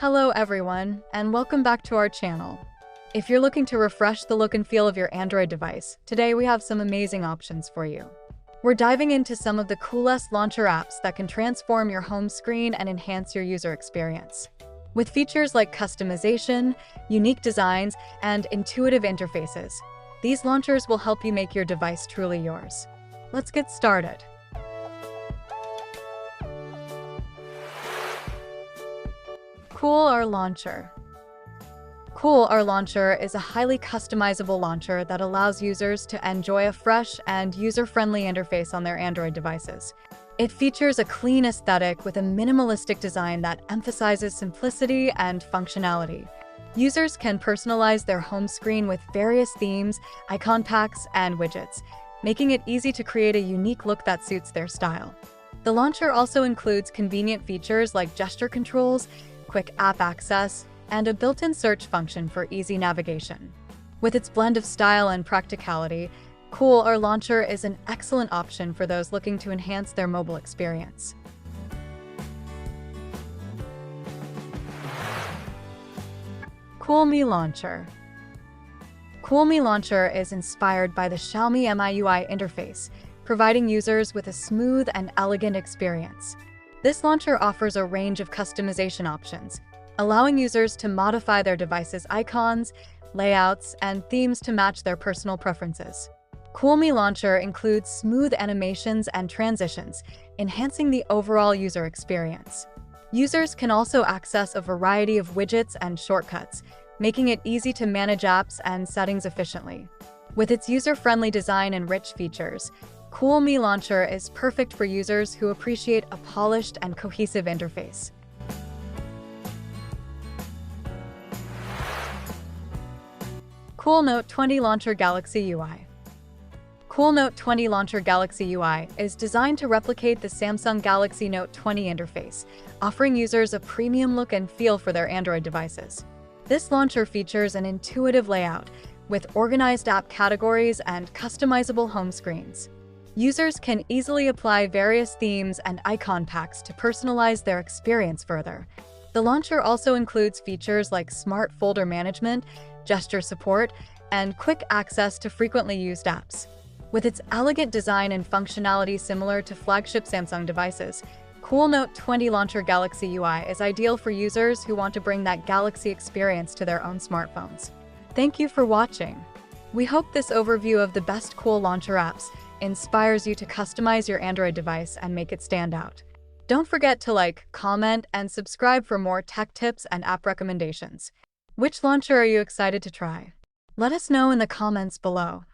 Hello everyone, and welcome back to our channel. If you're looking to refresh the look and feel of your Android device, today we have some amazing options for you. We're diving into some of the coolest launcher apps that can transform your home screen and enhance your user experience. With features like customization, unique designs, and intuitive interfaces, these launchers will help you make your device truly yours. Let's get started. Cool R Launcher. Cool R Launcher is a highly customizable launcher that allows users to enjoy a fresh and user-friendly interface on their Android devices. It features a clean aesthetic with a minimalistic design that emphasizes simplicity and functionality. Users can personalize their home screen with various themes, icon packs, and widgets, making it easy to create a unique look that suits their style. The launcher also includes convenient features like gesture controls, quick app access, and a built-in search function for easy navigation. With its blend of style and practicality, Cool R Launcher is an excellent option for those looking to enhance their mobile experience. Cool Me Launcher. Cool Me Launcher is inspired by the Xiaomi MIUI interface, providing users with a smooth and elegant experience. This launcher offers a range of customization options, allowing users to modify their device's icons, layouts, and themes to match their personal preferences. Cool Me Launcher includes smooth animations and transitions, enhancing the overall user experience. Users can also access a variety of widgets and shortcuts, making it easy to manage apps and settings efficiently. With its user-friendly design and rich features, Cool Me Launcher is perfect for users who appreciate a polished and cohesive interface. Cool Note 20 Launcher Galaxy UI. Cool Note 20 Launcher Galaxy UI is designed to replicate the Samsung Galaxy Note 20 interface, offering users a premium look and feel for their Android devices. This launcher features an intuitive layout with organized app categories and customizable home screens. Users can easily apply various themes and icon packs to personalize their experience further. The launcher also includes features like smart folder management, gesture support, and quick access to frequently used apps. With its elegant design and functionality similar to flagship Samsung devices, Cool Note 20 Launcher Galaxy UI is ideal for users who want to bring that Galaxy experience to their own smartphones. Thank you for watching. We hope this overview of the best cool launcher apps inspires you to customize your Android device and make it stand out. Don't forget to like, comment, and subscribe for more tech tips and app recommendations. Which launcher are you excited to try? Let us know in the comments below.